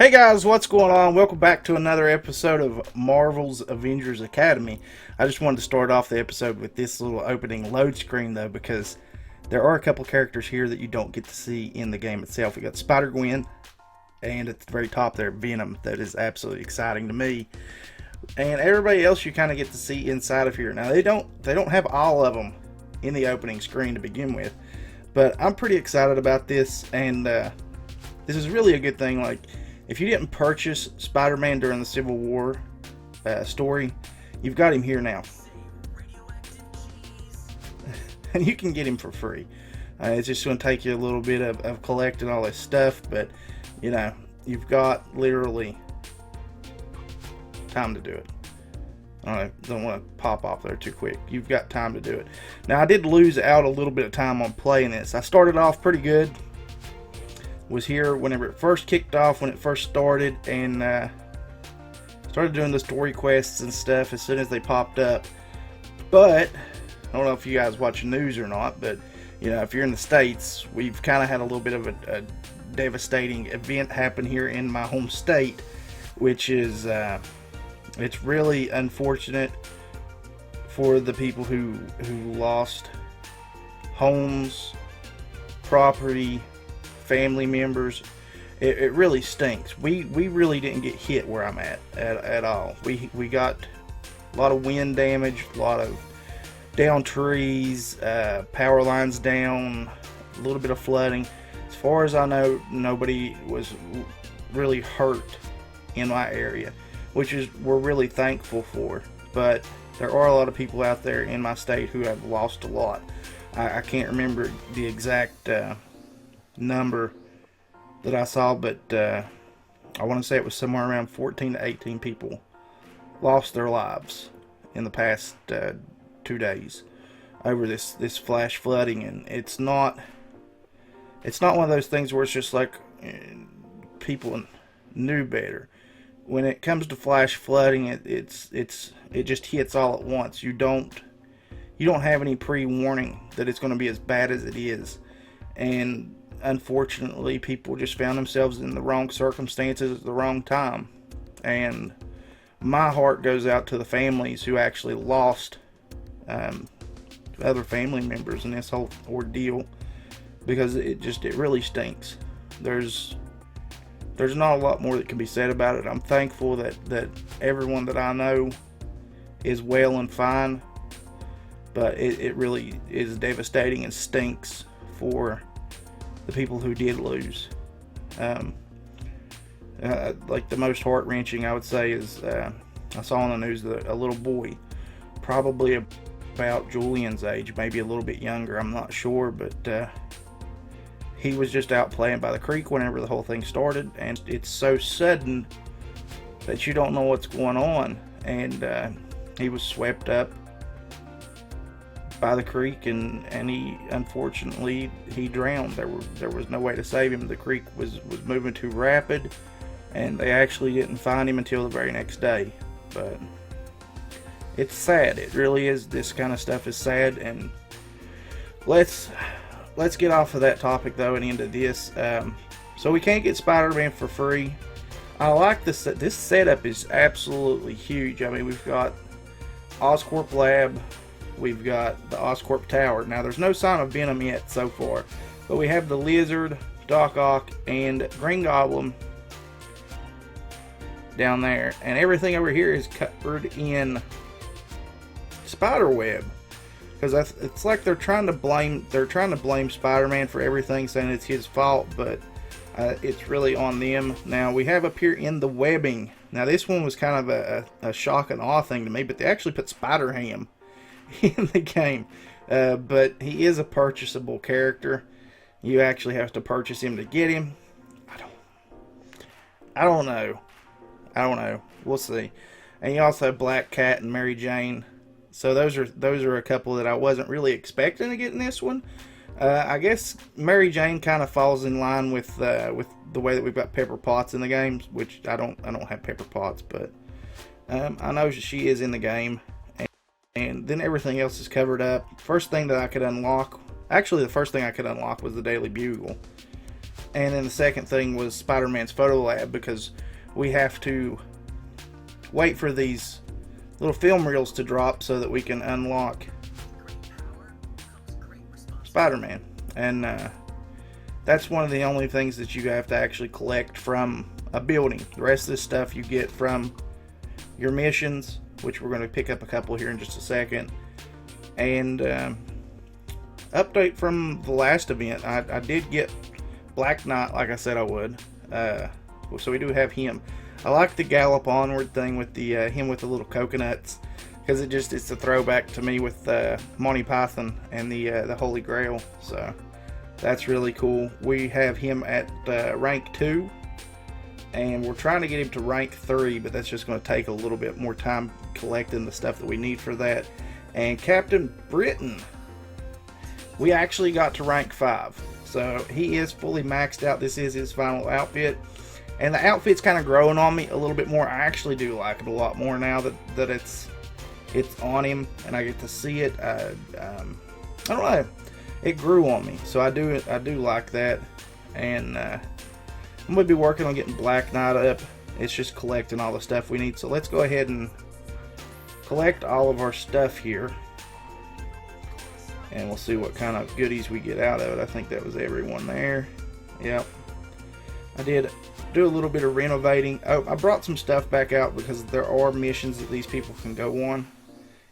Hey guys, what's going on? Welcome back to another episode of Marvel's Avengers Academy. I just wanted to start off the episode with this little opening load screen though, because there are a couple characters here that you don't get to see in the game itself. We got Spider-Gwen, and at the very top there, Venom. That is absolutely exciting to me. And everybody else you kind of get to see inside of here. Now they don't have all of them in the opening screen to begin with, but I'm pretty excited about this, and this is really a good thing. Like, if you didn't purchase Spider-Man during the Civil War story, you've got him here now. And you can get him for free. It's just going to take you a little bit of collecting all this stuff, but, you know, you've got literally time to do it. I don't want to pop off there too quick. You've got time to do it. Now, I did lose out a little bit of time on playing this. I started off pretty good. Was here whenever it first kicked off, when it first started, and started doing the story quests and stuff as soon as they popped up. But I don't know if you guys watch news or not, but you know, if you're in the States, we've kind of had a little bit of a devastating event happen here in my home state, which is it's really unfortunate for the people who lost homes, property, family members. It really stinks. We really didn't get hit where I'm at all. We got a lot of wind damage, a lot of down trees, power lines down, a little bit of flooding. As far as I know, nobody was really hurt in my area, which is we're really thankful for. But there are a lot of people out there in my state who have lost a lot. I can't remember the exact number that I saw, but I want to say it was somewhere around 14 to 18 people lost their lives in the past 2 days over this flash flooding. And it's not one of those things where it's just like people knew better. When it comes to flash flooding, it just hits all at once. You don't have any pre-warning that it's going to be as bad as it is. And unfortunately, people just found themselves in the wrong circumstances at the wrong time. And my heart goes out to the families who actually lost other family members in this whole ordeal, because it really stinks. There's not a lot more that can be said about it. I'm thankful that everyone that I know is well and fine, but it really is devastating and stinks for the people who did lose. Like the most heart-wrenching, I would say, is I saw on the news that a little boy, probably about Julian's age, maybe a little bit younger, I'm not sure, but he was just out playing by the creek whenever the whole thing started, and it's so sudden that you don't know what's going on, and he was swept up by the creek, and he unfortunately drowned. There was no way to save him. The creek was moving too rapid, and they actually didn't find him until the very next day. But it's sad. It really is. This kind of stuff is sad. And let's get off of that topic though and into this. So we can't get Spider-Man for free. I like this. This setup is absolutely huge. I mean, we've got Oscorp Lab. We've got the Oscorp Tower. Now, there's no sign of Venom yet so far, but we have the Lizard, Doc Ock, and Green Goblin down there, and everything over here is covered in spiderweb, because it's like they're trying to blame Spider-Man for everything, saying it's his fault, but it's really on them. Now, we have up here in the webbing. Now, this one was kind of a shock and awe thing to me, but they actually put Spider-Ham in the game, but he is a purchasable character. You actually have to purchase him to get him. I don't know. We'll see. And you also have Black Cat and Mary Jane. So those are a couple that I wasn't really expecting to get in this one. I guess Mary Jane kind of falls in line with the way that we've got Pepper Potts in the games, which I don't have Pepper Potts, but I know she is in the game. And then everything else is covered up. First thing that I could unlock, actually the first thing I could unlock was the Daily Bugle. And then the second thing was Spider-Man's Photo Lab, because we have to wait for these little film reels to drop so that we can unlock Spider-Man. And that's one of the only things that you have to actually collect from a building. The rest of this stuff you get from your missions, which we're going to pick up a couple here in just a second. And update from the last event, I did get Black Knight like I said I would. So we do have him. I like the Gallop Onward thing with the him with the little coconuts, because it's a throwback to me with Monty Python and the Holy Grail. So that's really cool. We have him at rank 2, and we're trying to get him to rank 3, but that's just going to take a little bit more time collecting the stuff that we need for that. And Captain Britain, we actually got to rank 5, so he is fully maxed out. This is his final outfit, and the outfit's kind of growing on me a little bit more. I actually do like it a lot more now that it's on him and I get to see it. I don't know, it grew on me, so I do like that. And I'm gonna be working on getting Black Knight up. It's just collecting all the stuff we need. So let's go ahead and collect all of our stuff here, and we'll see what kind of goodies we get out of it. I think that was everyone there. Yep. I did do a little bit of renovating. Oh, I brought some stuff back out because there are missions that these people can go on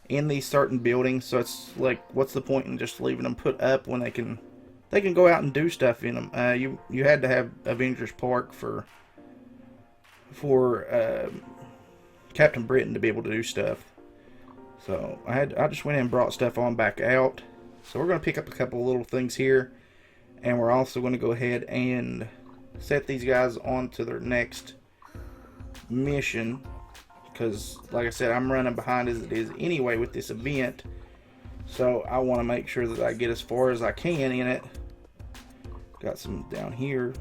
in these certain buildings. So it's like, what's the point in just leaving them put up when they can go out and do stuff in them? You had to have Avengers Park for Captain Britain to be able to do stuff. So I just went in and brought stuff on back out. So we're going to pick up a couple of little things here, and we're also going to go ahead and set these guys on to their next mission, because like I said, I'm running behind as it is anyway with this event. So I want to make sure that I get as far as I can in it. Got some down here.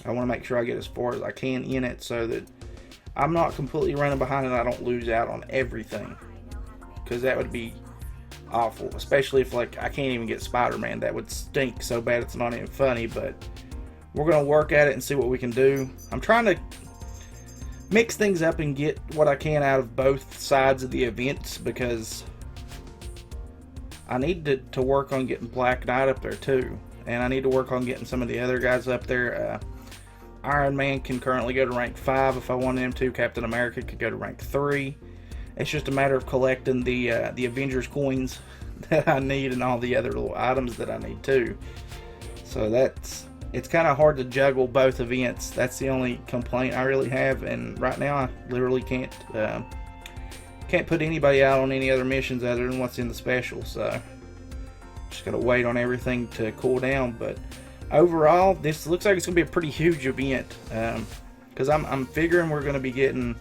I want to make sure I get as far as I can in it so that I'm not completely running behind and I don't lose out on everything, because that would be awful, especially if like I can't even get Spider-Man. That would stink so bad it's not even funny. But we're going to work at it and see what we can do. I'm trying to mix things up and get what I can out of both sides of the events, because I need to work on getting Black Knight up there too, and I need to work on getting some of the other guys up there. Iron Man can currently go to rank 5 if I wanted him to. Captain America could go to rank 3. It's just a matter of collecting the Avengers coins that I need and all the other little items that I need too. So it's kind of hard to juggle both events. That's the only complaint I really have, and right now I literally can't put anybody out on any other missions other than what's in the special. So just gotta wait on everything to cool down. But overall, this looks like it's gonna be a pretty huge event, because I'm figuring we're gonna be getting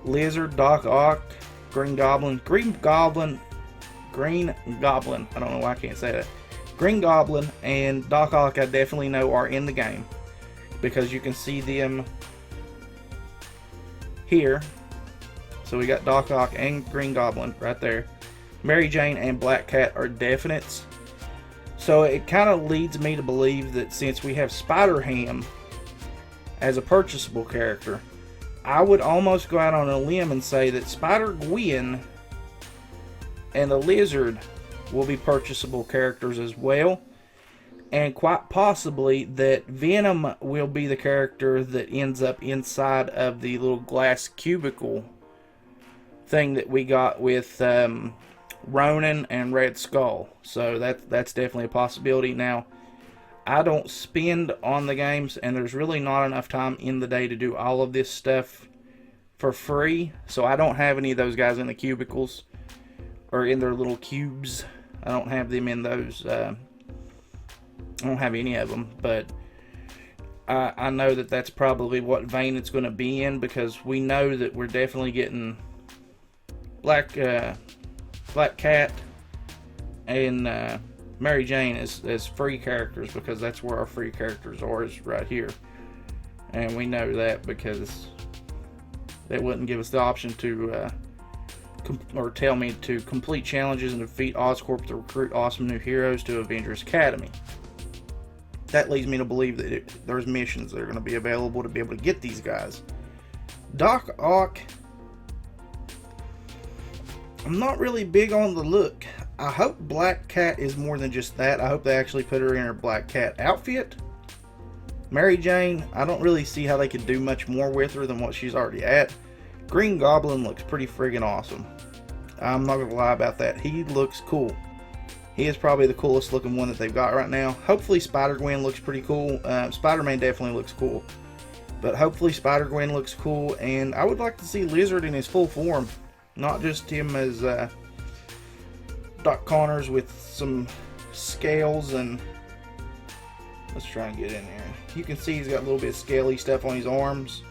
Lizard, Doc Ock, Green Goblin. I don't know why I can't say that. Green Goblin and Doc Ock, I definitely know are in the game, because you can see them here. So we got Doc Ock and Green Goblin right there. Mary Jane and Black Cat are definites. So it kind of leads me to believe that since we have Spider-Ham as a purchasable character, I would almost go out on a limb and say that Spider-Gwen and the Lizard will be purchasable characters as well. And quite possibly that Venom will be the character that ends up inside of the little glass cubicle thing that we got with Ronan and Red Skull. So that's definitely a possibility. Now, I don't spend on the games, and there's really not enough time in the day to do all of this stuff for free. So I don't have any of those guys in the cubicles or in their little cubes. I don't have them in those. I don't have any of them, but I know that that's probably what vein it's going to be in, because we know that we're definitely getting Black Cat and Mary Jane as free characters, because that's where our free characters are, is right here. And we know that because they wouldn't give us the option to or tell me to complete challenges and defeat Oscorp to recruit awesome new heroes to Avengers Academy. that leads me to believe that there's missions that are going to be available to be able to get these guys. Doc Ock, I'm not really big on the look. I hope Black Cat is more than just that. I hope they actually put her in her Black Cat outfit. Mary Jane, I don't really see how they could do much more with her than what she's already at. Green Goblin looks pretty friggin' awesome. I'm not gonna lie about that. He looks cool. He is probably the coolest looking one that they've got right now. Hopefully Spider-Gwen looks pretty cool. Spider-Man definitely looks cool. But hopefully Spider-Gwen looks cool. And I would like to see Lizard in his full form. Not just him as Doc Connors with some scales and... Let's try and get in there. You can see he's got a little bit of scaly stuff on his arms.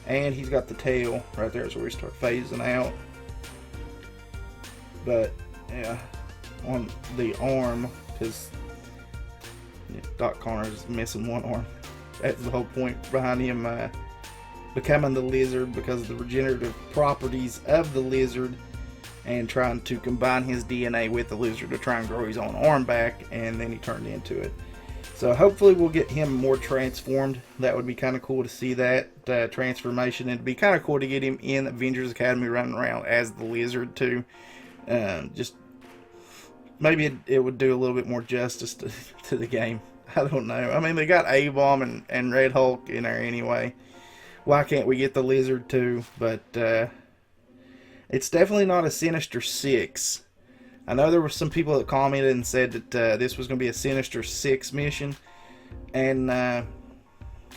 And he's got the tail. Right there is where we start phasing out. But, yeah. On the arm, because Doc Connors is missing one arm. That's the whole point behind him becoming the Lizard, because of the regenerative properties of the Lizard, and trying to combine his DNA with the Lizard to try and grow his own arm back, and then he turned into it. So hopefully we'll get him more transformed. That would be kind of cool to see that transformation. It'd be kind of cool to get him in Avengers Academy running around as the Lizard too. Just maybe it would do a little bit more justice to the game. I don't know. I mean, they got A-Bomb and Red Hulk in there anyway. Why can't we get the Lizard too? But it's definitely not a Sinister Six. I know there were some people that commented and said that this was going to be a Sinister Six mission. And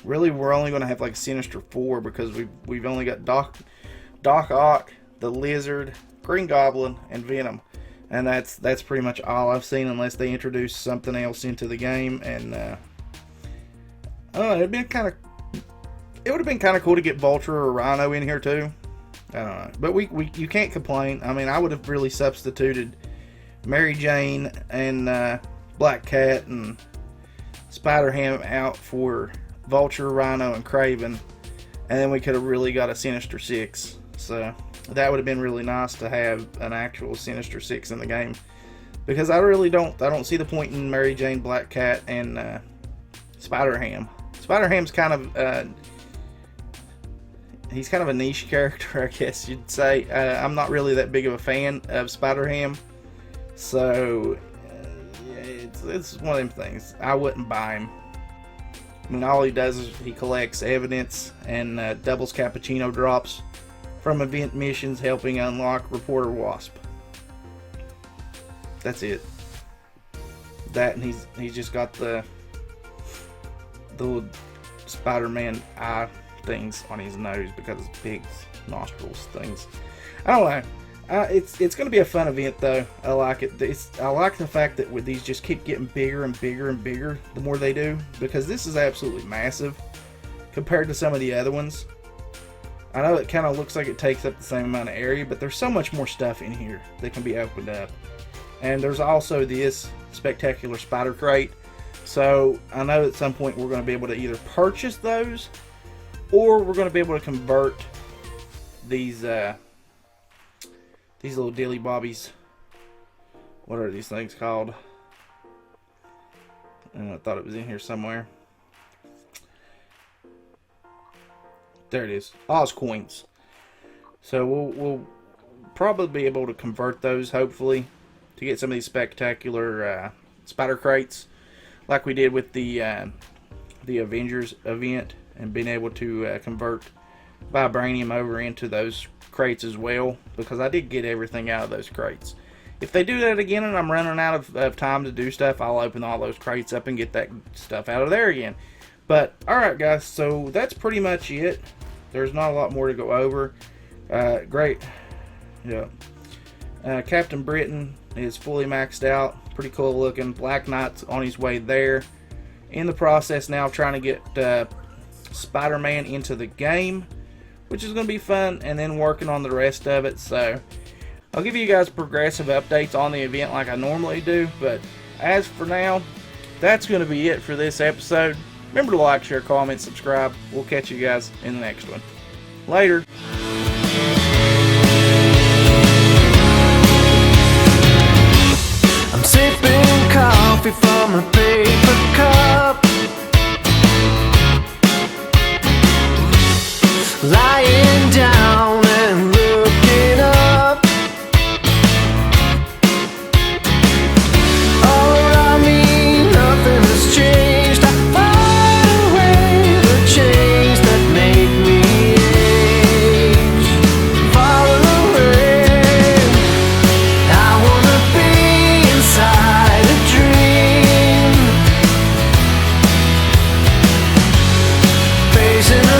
really, we're only going to have like Sinister Four, because we've only got Doc Ock, the Lizard, Green Goblin, and Venom. And that's pretty much all I've seen, unless they introduce something else into the game. And I don't know, it would have been kind of cool to get Vulture or Rhino in here too. I don't know, but you can't complain. I mean, I would have really substituted Mary Jane and Black Cat and Spider-Ham out for Vulture, Rhino, and Kraven, and then we could have really got a Sinister Six. So that would have been really nice to have an actual Sinister Six in the game, because I don't see the point in Mary Jane, Black Cat, and Spider-Ham. Spider-Ham's kind of he's kind of a niche character, I guess you'd say. I'm not really that big of a fan of Spider-Ham, so yeah, it's one of them things. I wouldn't buy him. I mean, all he does is he collects evidence and doubles cappuccino drops from event missions, helping unlock Reporter Wasp. That's it. That, and he's just got the little Spider-Man eye things on his nose because of his big nostrils things. I don't know. It's going to be a fun event though. I like it. I like the fact that with these just keep getting bigger and bigger and bigger the more they do, because this is absolutely massive compared to some of the other ones. I know it kind of looks like it takes up the same amount of area, but there's so much more stuff in here that can be opened up. And there's also this spectacular spider crate. So I know at some point we're going to be able to either purchase those, or we're going to be able to convert these little dilly bobbies. What are these things called? And I thought it was in here somewhere. There it is. Oz coins. So we'll probably be able to convert those, hopefully, to get some of these spectacular spider crates, like we did with the Avengers event, and being able to convert vibranium over into those crates as well, because I did get everything out of those crates. If they do that again and I'm running out of time to do stuff, I'll open all those crates up and get that stuff out of there again. But alright guys, so that's pretty much it. There's not a lot more to go over. Great. Yeah. Captain Britain is fully maxed out. Pretty cool looking. Black Knight's on his way there. In the process now trying to get Spider-Man into the game, which is going to be fun, and then working on the rest of it. So I'll give you guys progressive updates on the event like I normally do. But as for now, that's going to be it for this episode. Remember to like, share, comment, subscribe. We'll catch you guys in the next one. Later. I'm sipping coffee from a paper cup. chasing